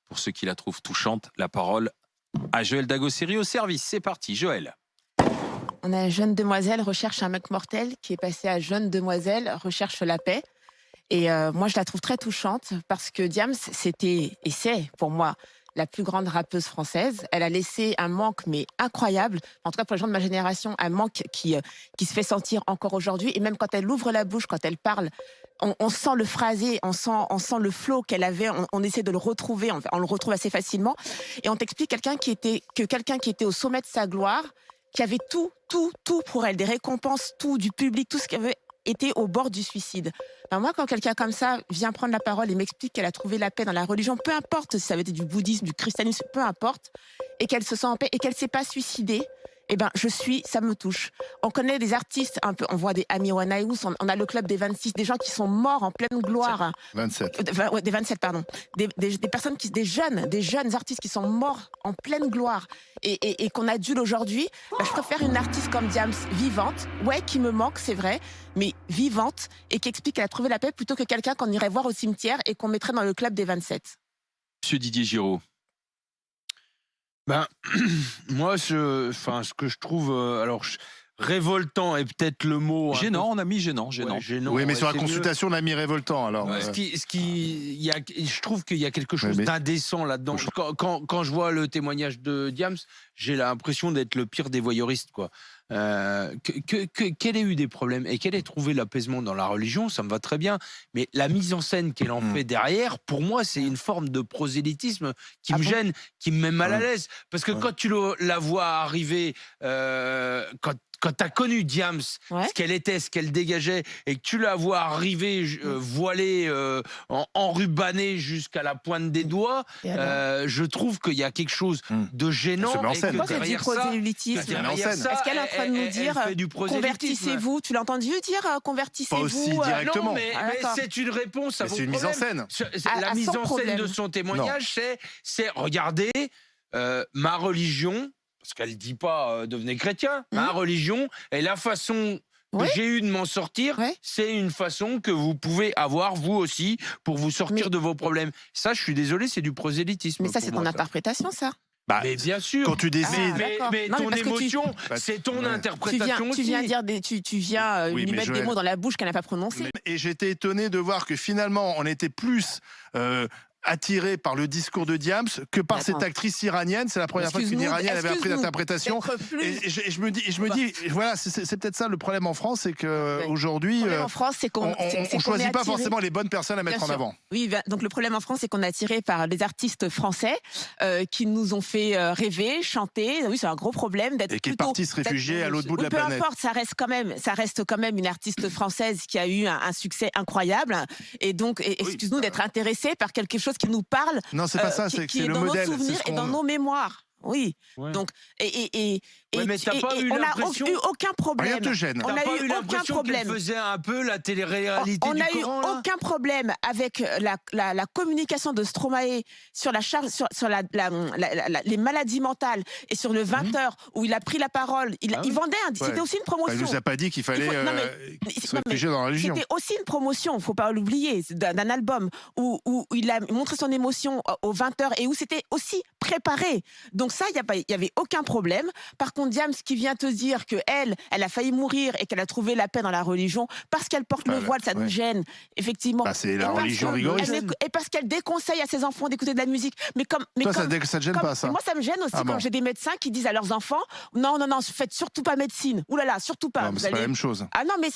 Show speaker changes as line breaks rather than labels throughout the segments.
Pour ceux qui la trouvent touchante, la parole à Joël Dagossiri au service. C'est parti, Joël.
On a Jeune demoiselle recherche un mec mortel qui est passé à Jeune demoiselle recherche la paix. Et moi, je la trouve très touchante parce que Diams, c'était et c'est pour moi la plus grande rappeuse française. Elle a laissé un manque mais incroyable. En tout cas, pour les gens de ma génération, un manque qui se fait sentir encore aujourd'hui. Et même quand elle ouvre la bouche, quand elle parle, on sent le phrasé, on sent le flow qu'elle avait. On essaie de le retrouver, on le retrouve assez facilement. Et on t'explique quelqu'un qui était au sommet de sa gloire, qui avait tout pour elle, des récompenses, tout, du public, tout ce qu'elle avait été au bord du suicide. Ben moi, quand quelqu'un comme ça vient prendre la parole et m'explique qu'elle a trouvé la paix dans la religion, peu importe si ça avait été du bouddhisme, du christianisme, peu importe, et qu'elle se sent en paix et qu'elle s'est pas suicidée, eh ben, ça me touche. On connaît des artistes un peu, on voit des Amy Winehouse, on a le club des 26, des gens qui sont morts en pleine gloire.
27.
Ouais, des 27, pardon. Des personnes des jeunes artistes qui sont morts en pleine gloire et qu'on adule aujourd'hui. Ben, je préfère une artiste comme Diams, vivante, ouais, qui me manque, c'est vrai, mais vivante et qui explique qu'elle a trouvé la paix plutôt que quelqu'un qu'on irait voir au cimetière et qu'on mettrait dans le club des 27.
Monsieur Didier Giraud.
Ben, moi, ce que je trouve, révoltant est peut-être le mot.
Gênant, on a mis gênant.
Ouais, gênant.
Oui, mais
Ouais,
sur la
c'est mieux.
consultation, on a mis révoltant. Alors,
Ouais.
Je trouve qu'il y a quelque chose
mais-
d'indécent là-dedans. Quand je vois le témoignage de Diams, j'ai l'impression d'être le pire des voyeuristes, quoi. Qu'elle ait eu des problèmes et qu'elle ait trouvé l'apaisement dans la religion, ça me va très bien. Mais la mise en scène qu'elle en fait derrière, pour moi, c'est une forme de prosélytisme qui me gêne, qui me met mal à l'aise. Parce que quand tu la vois arriver, quand tu as connu Diams, ce qu'elle était, ce qu'elle dégageait, et que tu la vois arriver voilée, enrubannée jusqu'à la pointe des doigts, je trouve qu'il y a quelque chose de gênant.
Elle se met en scène.
Pourquoi tu dis prosélytisme? Est-ce qu'elle est en train de nous dire convertissez-vous? Tu l'as entendu dire convertissez-vous?
Pas aussi directement.
Non, mais c'est une réponse à vos
c'est une mise en scène.
La mise en scène de son témoignage, c'est regardez, ma religion, parce qu'elle dit pas devenez chrétien, ma religion et la façon que j'ai eu de m'en sortir, c'est une façon que vous pouvez avoir vous aussi pour vous sortir de vos problèmes. Ça, je suis désolé, c'est du prosélytisme.
Mais ça, c'est ton interprétation, ça.
Bah,
mais bien sûr.
Quand tu décides.
Mais ton émotion, c'est ton interprétation
tu viens dire tu viens lui mettre des mots dans la bouche qu'elle n'a pas prononcés.
Et j'étais étonné de voir que finalement, on était plus attiré par le discours de Diams que par cette actrice iranienne. C'est la première fois qu'une iranienne avait appris l'interprétation. Et je me dis, voilà, c'est peut-être ça le problème en France, c'est qu'aujourd'hui,
en France, c'est qu'on
ne choisit pas forcément les bonnes personnes à mettre en avant.
Oui, donc le problème en France, c'est qu'on est attiré par des artistes français qui nous ont fait rêver, chanter. Oui, c'est un gros problème d'être
et qui est partie se réfugier à l'autre bout de la planète.
Peu importe, ça reste quand même une artiste française qui a eu un succès incroyable. Et donc, excuse-nous d'être intéressé par quelque chose qui nous parle.
Non, c'est pas ça, c'est
qui est
le
dans
modèle.
nos souvenirs et dans nos mémoires. Oui. Donc,
mais t'as pas eu
on n'a
l'impression.
eu aucun problème.
Rien te gêne.
On n'a eu aucun problème.
Elle faisait un peu la télé-réalité
on
du
n'a eu
Coran, là.
aucun problème avec la communication de Stromae sur la charge, sur les maladies mentales et sur le 20h où il a pris la parole. Il vendait. C'était aussi une promotion.
Il nous a pas dit qu'il fallait se réfugier dans la religion.
C'était aussi une promotion, il ne faut pas l'oublier, d'un album où il a montré son émotion aux 20h et où c'était aussi préparé. Donc ça, il n'y avait aucun problème. Par contre, Diams qui vient te dire qu'elle a failli mourir et qu'elle a trouvé la paix dans la religion parce qu'elle porte le voile, ça nous gêne, effectivement.
C'est la religion rigoriste.
Et parce qu'elle déconseille à ses enfants d'écouter de la musique.
Toi, ça te gêne pas, ça?
Moi, ça me gêne aussi quand j'ai des médecins qui disent à leurs enfants non, faites surtout pas médecine. Ouh là là, surtout pas.
Non, mais c'est pas la même chose.
Ah non, mais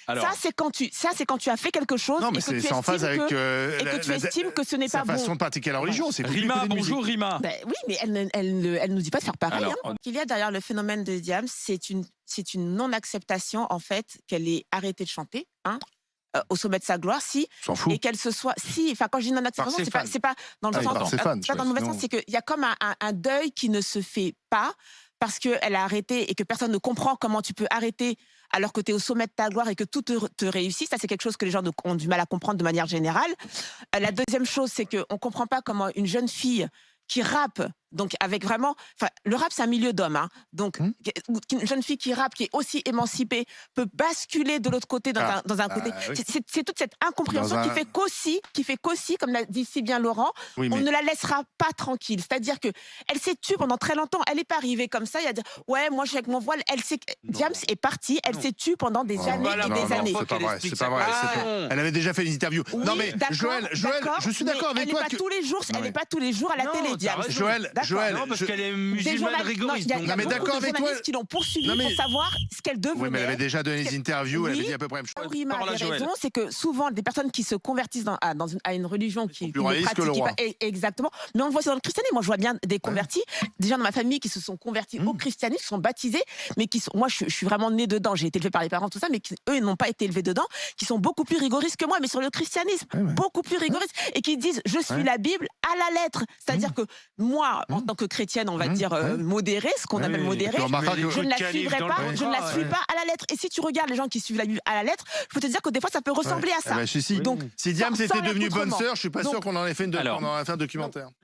alors, ça, c'est quand tu as fait quelque chose
non, mais
et que
c'est en phase avec
et que tu estimes que ce n'est pas bon.
Sa façon de pratiquer la religion.
Rima, bonjour Rima.
Oui, mais elle nous dit pas de faire pareil. Qu'il y a derrière le phénomène de Diams, c'est une non-acceptation, en fait, qu'elle ait arrêté de chanter, au sommet de sa gloire,
s'en fout.
Et qu'elle se soit, enfin, quand je dis non-acceptation, c'est pas dans le sens, c'est pas dans le mauvais sens, c'est qu'il y a comme un deuil qui ne se fait pas parce qu'elle a arrêté et que personne ne comprend comment tu peux arrêter alors que tu es au sommet de ta gloire et que tout te réussit. Ça, c'est quelque chose que les gens ont du mal à comprendre de manière générale. La deuxième chose, c'est qu'on ne comprend pas comment une jeune fille qui rappe Donc avec vraiment, enfin, le rap c'est un milieu d'hommes, hein. Donc une jeune fille qui rappe, qui est aussi émancipée, peut basculer de l'autre côté dans un côté.
Oui.
C'est toute cette incompréhension qui fait qu'aussi, comme l'a dit si bien Laurent,
Oui,
on
mais-
ne la laissera pas tranquille. C'est-à-dire que elle s'est tue pendant très longtemps. Elle n'est pas arrivée comme ça. Il y a dire ouais, moi je suis avec mon voile. Elle sait que Diams est partie. Elle s'est tue pendant des années
Voilà,
et
non,
des
non,
années.
C'est pas vrai, c'est pas vrai.
Ah,
c'est pas-
non.
Elle avait déjà fait une interview.
Oui,
non mais
d'accord,
Joël,
d'accord,
je suis d'accord
mais
avec toi
elle
que
n'est pas tous les jours.
Non,
Elle
mais-
n'est pas tous les jours à la
Non,
télé,
t'as
Diams.
raison.
Joël,
D'accord.
Joël,
Non, parce
je-
qu'elle est
Des
musulmane
journalistes,
rigoriste.
non, il y a
Non, mais
beaucoup
d'accord
de
avec toi.
journalistes qui l'ont poursuivie
Non, mais-
pour savoir ce qu'elle devenait.
Oui, mais elle avait déjà donné des interviews, elle avait
Oui.
dit à peu près la même chose.
Rima
Parole à
avait
Joël.
raison, c'est que souvent des personnes qui se convertissent à une religion qui ne
pluralistes que le
pratique
roi.
pas exactement, mais on le voit aussi dans le christianisme. Moi, je vois bien des convertis, des gens de ma famille qui se sont convertis au christianisme, qui sont baptisés, mais qui sont, moi, je suis vraiment née dedans. J'ai été élevée par les parents, tout ça, mais eux, ils n'ont pas été élevés dedans, qui sont beaucoup plus rigoristes que moi, mais sur le christianisme, beaucoup plus rigoristes, et qui disent je suis la Bible à la lettre. C'est-à-dire que moi, en tant que chrétienne, on va dire modérée, ce qu'on appelle modérée,
Tu remarqueras que-
je ne la
Calife
suivrai
dans le
pas,
contrat,
je ne la suis
ouais.
pas à la lettre. Et si tu regardes les gens qui suivent la Bible à la lettre, je peux te dire que des fois ça peut ressembler à ça.
Eh ben, si.
Donc,
Si Diams
sans
était
la
devenue bonne
autrement.
sœur, je suis pas
Donc-
sûr qu'on en ait fait
Alors-
un documentaire.